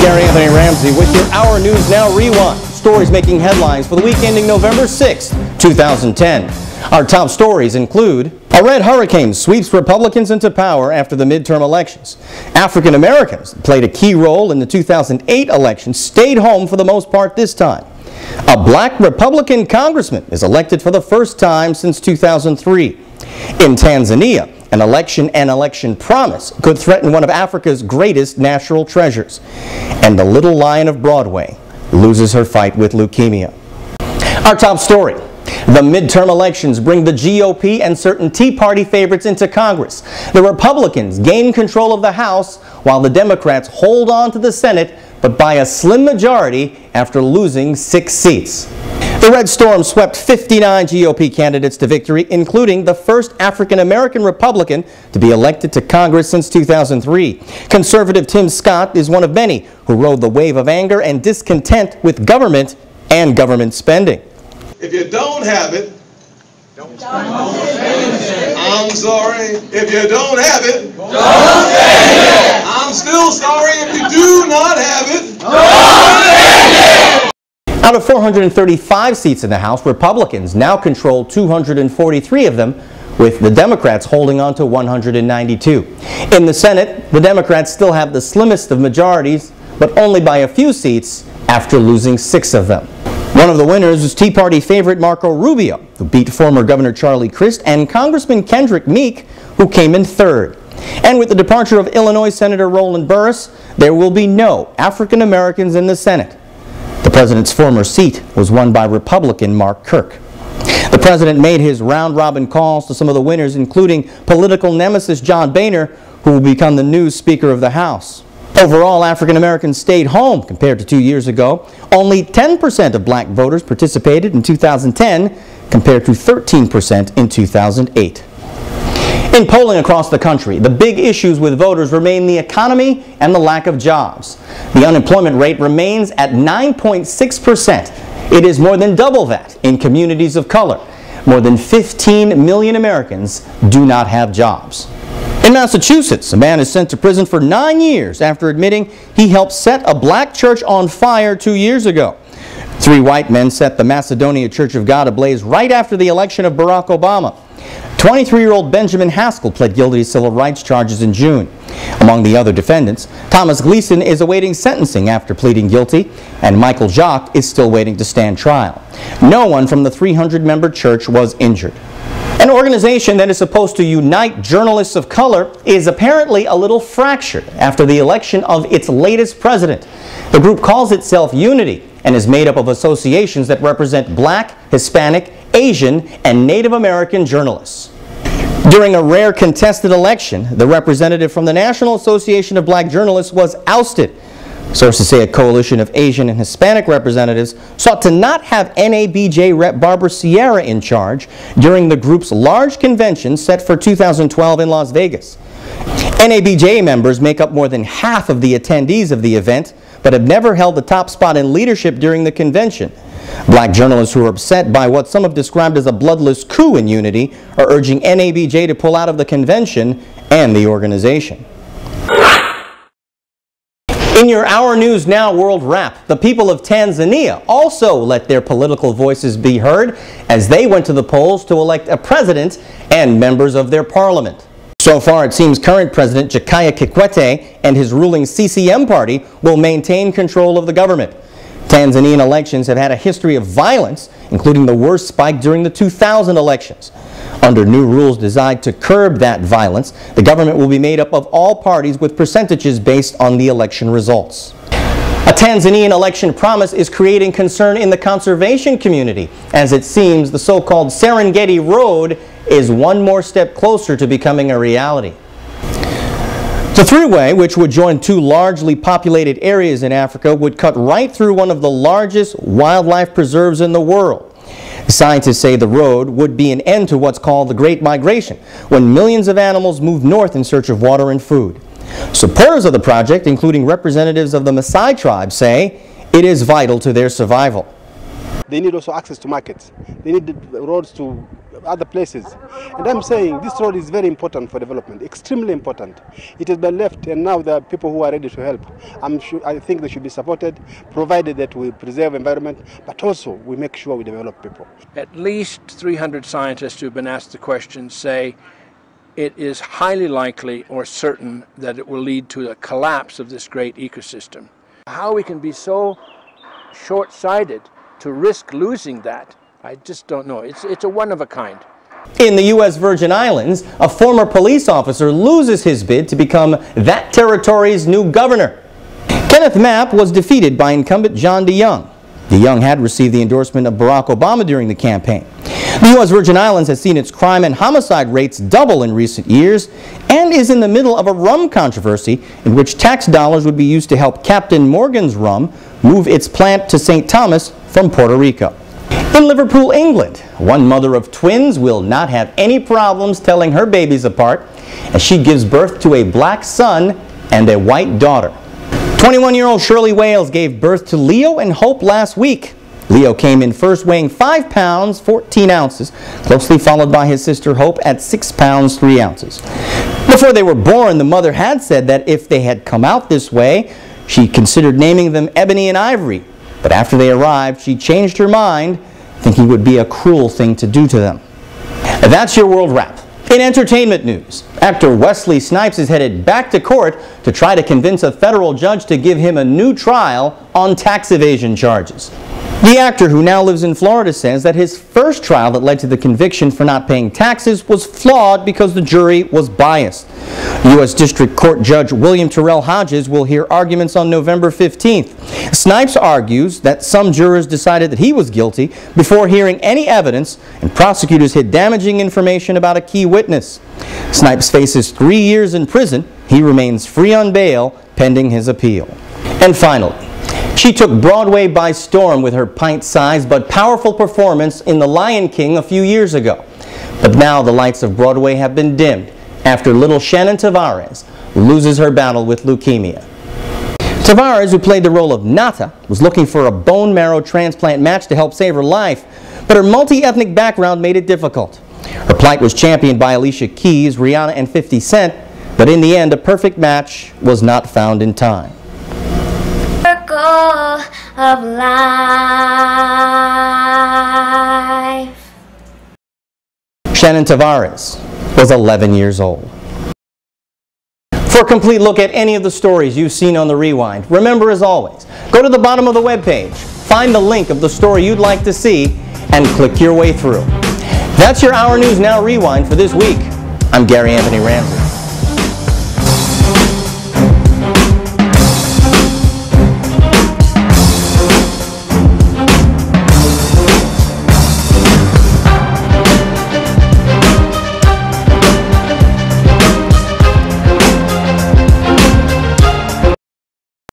Ramsay with your Hour News Now Rewind. Stories making headlines for the week ending November 6, 2010. Our top stories include: a red hurricane sweeps Republicans into power after the midterm elections. African Americans played a key role in the 2008 election stayed home for the most part this time. A black Republican congressman is elected for the first time since 2003. In Tanzania, an election promise could threaten one of Africa's greatest natural treasures. And the Little Lion of Broadway loses her fight with leukemia. Our top story: the midterm elections bring the GOP and certain Tea Party favorites into Congress. The Republicans gain control of the House while the Democrats hold on to the Senate, but by a slim majority after losing 6 seats. The Red Storm swept 59 GOP candidates to victory, including the first African-American Republican to be elected to Congress since 2003. Conservative Tim Scott is one of many who rode the wave of anger and discontent with government and government spending. If you don't have it, don't spend it. I'm sorry. If you don't have it, don't spend it. I'm still sorry if you do not have it. Don't spend it. Out of 435 seats in the House, Republicans now control 243 of them, with the Democrats holding on to 192. In the Senate, the Democrats still have the slimmest of majorities, but only by a few seats after losing 6 of them. One of the winners was Tea Party favorite Marco Rubio, who beat former Governor Charlie Crist, and Congressman Kendrick Meek, who came in third. And with the departure of Illinois Senator Roland Burris, there will be no African Americans in the Senate. The president's former seat was won by Republican Mark Kirk. The president made his round-robin calls to some of the winners, including political nemesis John Boehner, who will become the new Speaker of the House. Overall, African Americans stayed home compared to 2 years ago. Only 10% of black voters participated in 2010 compared to 13% in 2008. In polling across the country, the big issues with voters remain the economy and the lack of jobs. The unemployment rate remains at 9.6%. It is more than double that in communities of color. More than 15 million Americans do not have jobs. In Massachusetts, a man is sent to prison for 9 years after admitting he helped set a black church on fire 2 years ago. 3 white men set the Macedonia Church of God ablaze right after the election of Barack Obama. 23-year-old Benjamin Haskell pled guilty to civil rights charges in June. Among the other defendants, Thomas Gleason is awaiting sentencing after pleading guilty, and Michael Jacques is still waiting to stand trial. No one from the 300-member church was injured. An organization that is supposed to unite journalists of color is apparently a little fractured after the election of its latest president. The group calls itself Unity and is made up of associations that represent black, Hispanic, Asian, and Native American journalists. During a rare contested election, the representative from the National Association of Black Journalists was ousted. Sources say a coalition of Asian and Hispanic representatives sought to not have NABJ Rep. Barbara Sierra in charge during the group's large convention set for 2012 in Las Vegas. NABJ members make up more than half of the attendees of the event, but have never held the top spot in leadership during the convention. Black journalists who are upset by what some have described as a bloodless coup in Unity are urging NABJ to pull out of the convention and the organization. In your Hour News Now World Wrap, the people of Tanzania also let their political voices be heard as they went to the polls to elect a president and members of their parliament. So far, it seems current President Jakaya Kikwete and his ruling CCM party will maintain control of the government. Tanzanian elections have had a history of violence, including the worst spike during the 2000 elections. Under new rules designed to curb that violence, the government will be made up of all parties with percentages based on the election results. A Tanzanian election promise is creating concern in the conservation community, as it seems the so-called Serengeti Road is one more step closer to becoming a reality. The thruway, which would join 2 largely populated areas in Africa, would cut right through one of the largest wildlife preserves in the world. Scientists say the road would be an end to what's called the Great Migration, when millions of animals move north in search of water and food. Supporters of the project, including representatives of the Maasai tribe, say it is vital to their survival. They need also access to markets. They need roads to other places. And I'm saying this road is very important for development, extremely important. It has been left, and now there are people who are ready to help. I think they should be supported, provided that we preserve environment, but also we make sure we develop people. At least 300 scientists who have been asked the question say it is highly likely or certain that it will lead to a collapse of this great ecosystem. How we can be so short-sighted to risk losing that, I just don't know. It's a one of a kind. In the U.S. Virgin Islands, a former police officer loses his bid to become that territory's new governor. Kenneth Mapp was defeated by incumbent John DeYoung. DeYoung had received the endorsement of Barack Obama during the campaign. The U.S. Virgin Islands has seen its crime and homicide rates double in recent years and is in the middle of a rum controversy in which tax dollars would be used to help Captain Morgan's Rum move its plant to St. Thomas from Puerto Rico. In Liverpool, England, one mother of twins will not have any problems telling her babies apart as she gives birth to a black son and a white daughter. 21-year-old Shirley Wales gave birth to Leo and Hope last week. Leo came in first weighing 5 pounds 14 ounces, closely followed by his sister Hope at 6 pounds 3 ounces. Before they were born, the mother had said that if they had come out this way, she considered naming them Ebony and Ivory. But after they arrived, she changed her mind, thinking it would be a cruel thing to do to them. That's your World Wrap. In entertainment news, actor Wesley Snipes is headed back to court to try to convince a federal judge to give him a new trial on tax evasion charges. The actor, who now lives in Florida, says that his first trial that led to the conviction for not paying taxes was flawed because the jury was biased. U.S. District Court Judge William Terrell Hodges will hear arguments on November 15th. Snipes argues that some jurors decided that he was guilty before hearing any evidence, and prosecutors hid damaging information about a key witness. Snipes faces 3 years in prison. He remains free on bail pending his appeal. And finally, she took Broadway by storm with her pint-sized but powerful performance in The Lion King a few years ago. But now the lights of Broadway have been dimmed after little Shannon Tavares loses her battle with leukemia. Tavares, who played the role of Nata, was looking for a bone marrow transplant match to help save her life, but her multi-ethnic background made it difficult. Her plight was championed by Alicia Keys, Rihanna, and 50 Cent, but in the end, a perfect match was not found in time. Of life. Shannon Tavares was 11 years old. For a complete look at any of the stories you've seen on The Rewind, remember, as always, go to the bottom of the webpage, find the link of the story you'd like to see, and click your way through. That's your Our News Now Rewind for this week. I'm Gary Anthony Ramsay.